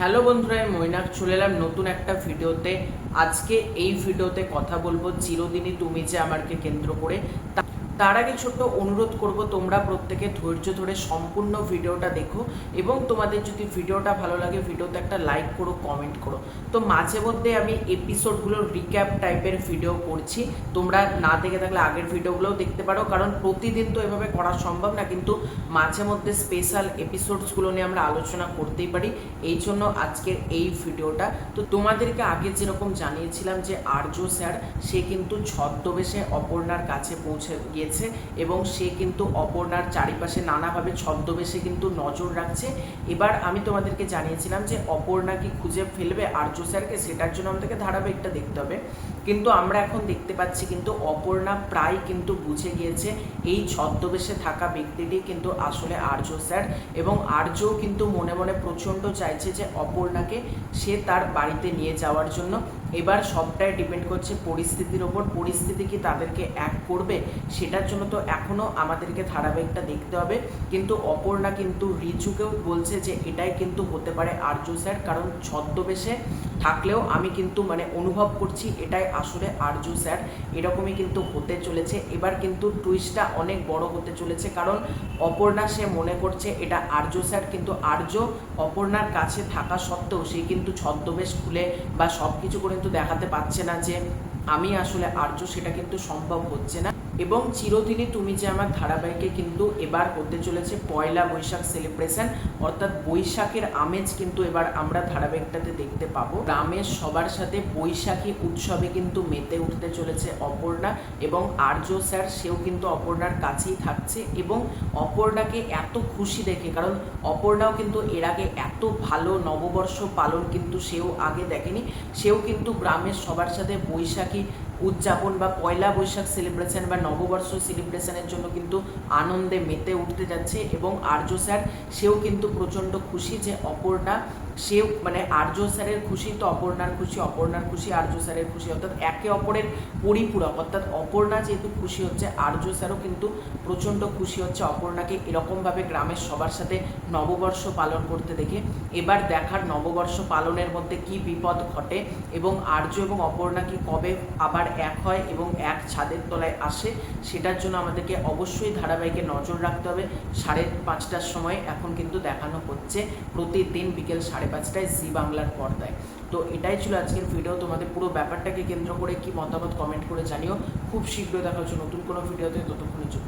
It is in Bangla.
হ্যালো বন্ধুরা, আমি মৈনাক চলে এলাম নতুন একটা ভিডিওতে। আজকে এই ভিডিওতে কথা বলবো চিরদিনই তুমি যে আমাকে কেন্দ্র করে। তার আগে ছোট্ট অনুরোধ করব, তোমরা প্রত্যেকে ধৈর্য ধরে সম্পূর্ণ ভিডিওটা দেখো এবং তোমাদের যদি ভিডিওটা ভালো লাগে ভিডিওতে একটা লাইক করো, কমেন্ট করো। তো মাঝে মধ্যে আমি এপিসোডগুলোর রিক্যাপ টাইপের ভিডিও করছি, তোমরা না দেখে থাকলে আগের ভিডিওগুলোও দেখতে পারো, কারণ প্রতিদিন তো এভাবে করা সম্ভব না, কিন্তু মাঝে মধ্যে স্পেশাল এপিসোডসগুলো নিয়ে আমরা আলোচনা করতেই পারি। এই জন্য আজকের এই ভিডিওটা। তো তোমাদেরকে আগে যেরকম জানিয়েছিলাম যে আর্য স্যার সে কিন্তু ছদ্মবেশে অপর্ণার কাছে পৌঁছে গিয়ে এবং সে কিন্তু অপর্ণার চারিপাশে নানাভাবে ছদ্মবেশে কিন্তু নজর রাখছে। এবার আমি তোমাদেরকে জানিয়েছিলাম যে অপর্ণা কি খুঁজে ফেলবে আর্য স্যারকে, সেটার জন্য আমাদেরকে ধারাবাহিকটা দেখতে হবে। কিন্তু আমরা এখন দেখতে পাচ্ছি কিন্তু অপর্ণা প্রায় কিন্তু বুঝে গিয়েছে এই ছদ্মবেশে থাকা ব্যক্তিটি কিন্তু আসলে আর্য স্যার, এবং আর্যও কিন্তু মনে মনে প্রচণ্ড চাইছে যে অপর্ণাকে সে তার বাড়িতে নিয়ে যাওয়ার জন্য। এবার সবটাই ডিপেন্ড করছে পরিস্থিতির ওপর, পরিস্থিতি কি তাদেরকে এক করবে, সেটার জন্য তো এখনও আমাদেরকে ধারাবাহিকটা দেখতে হবে। কিন্তু অপর্ণা কিন্তু রিচুকেও বলছে যে এটাই কিন্তু হতে পারে আর্য স্যার, কারণ ছদ্মবেশে থাকলেও আমি কিন্তু অনুভব করছি এটাই আসলে আর্য স্যার, এরকমই কিন্তু হতে চলেছে। এবার কিন্তু টুইস্টটা অনেক বড় হতে চলেছে, কারণ অপর্ণা সে মনে করছে এটা আর্য স্যার, কিন্তু আর্য অপর্ণার কাছে থাকা সত্ত্বেও সে কিন্তু ছদ্মবেশ খুলে বা সব কিছু করে কিন্তু দেখাতে পারছে না যে আমি আসলে আর্য, সেটা কিন্তু সম্ভব হচ্ছে না। এবং চিরদিনই তুমি যে আমার ধারাবাহিকে কিন্তু এবার হতে চলেছে পয়লা বৈশাখ সেলিব্রেশন, অর্থাৎ বৈশাখের আমেজ কিন্তু এবার আমরা ধারাবাহিকটাতে দেখতে পাবো। গ্রামের সবার সাথে বৈশাখী উৎসবে কিন্তু মেতে উঠতে চলেছে অপর্ণা, এবং আর্য স্যার সেও কিন্তু অপর্ণার কাছেই থাকছে। এবং অপর্ণাকে এত খুশি দেখে, কারণ অপর্ণাও কিন্তু এর আগে এত ভালো নববর্ষ পালন কিন্তু সেও আগে দেখেনি। সেও কিন্তু গ্রামের সবার সাথে বৈশাখী উদযাপন বা পয়লা বৈশাখ সেলিব্রেশন বা নববর্ষ সেলিব্রেশনের জন্য কিন্তু আনন্দে মেতে উঠতে যাচ্ছে। এবং আর্য স্যার সেও কিন্তু প্রচণ্ড খুশি যে অপর্ণা, সেও আর্য স্যারের খুশি তো অপর্ণার খুশি, অপর্ণার খুশি আর্য স্যারের খুশি, অর্থাৎ একে অপরের পরিপূরক। অর্থাৎ অপর্ণা যেহেতু খুশি হচ্ছে, আর্য স্যারও কিন্তু প্রচণ্ড খুশি হচ্ছে অপর্ণাকে এরকমভাবে গ্রামের সবার সাথে নববর্ষ পালন করতে দেখে। এবার দেখার নববর্ষ পালনের মধ্যে কি বিপদ ঘটে, এবং আর্য এবং অপর্ণা কি কবে আবার এক হয় এবং এক ছাদের তলায় আসে, সেটার জন্য আমাদেরকে অবশ্যই ধারাবাহিকে নজর রাখতে হবে। 5:30টার সময় এখন কিন্তু দেখানো হচ্ছে প্রতিদিন বিকেল 5:30টায় জি বাংলার পর্দায়। তো এটাই ছিল আজকের ভিডিও। তোমাদের পুরো ব্যাপারটাকে কেন্দ্র করে কি মতামত কমেন্ট করে জানিও। খুব শীঘ্রই দেখা হচ্ছে নতুন কোনো ভিডিওতে, ততক্ষণে চুপ।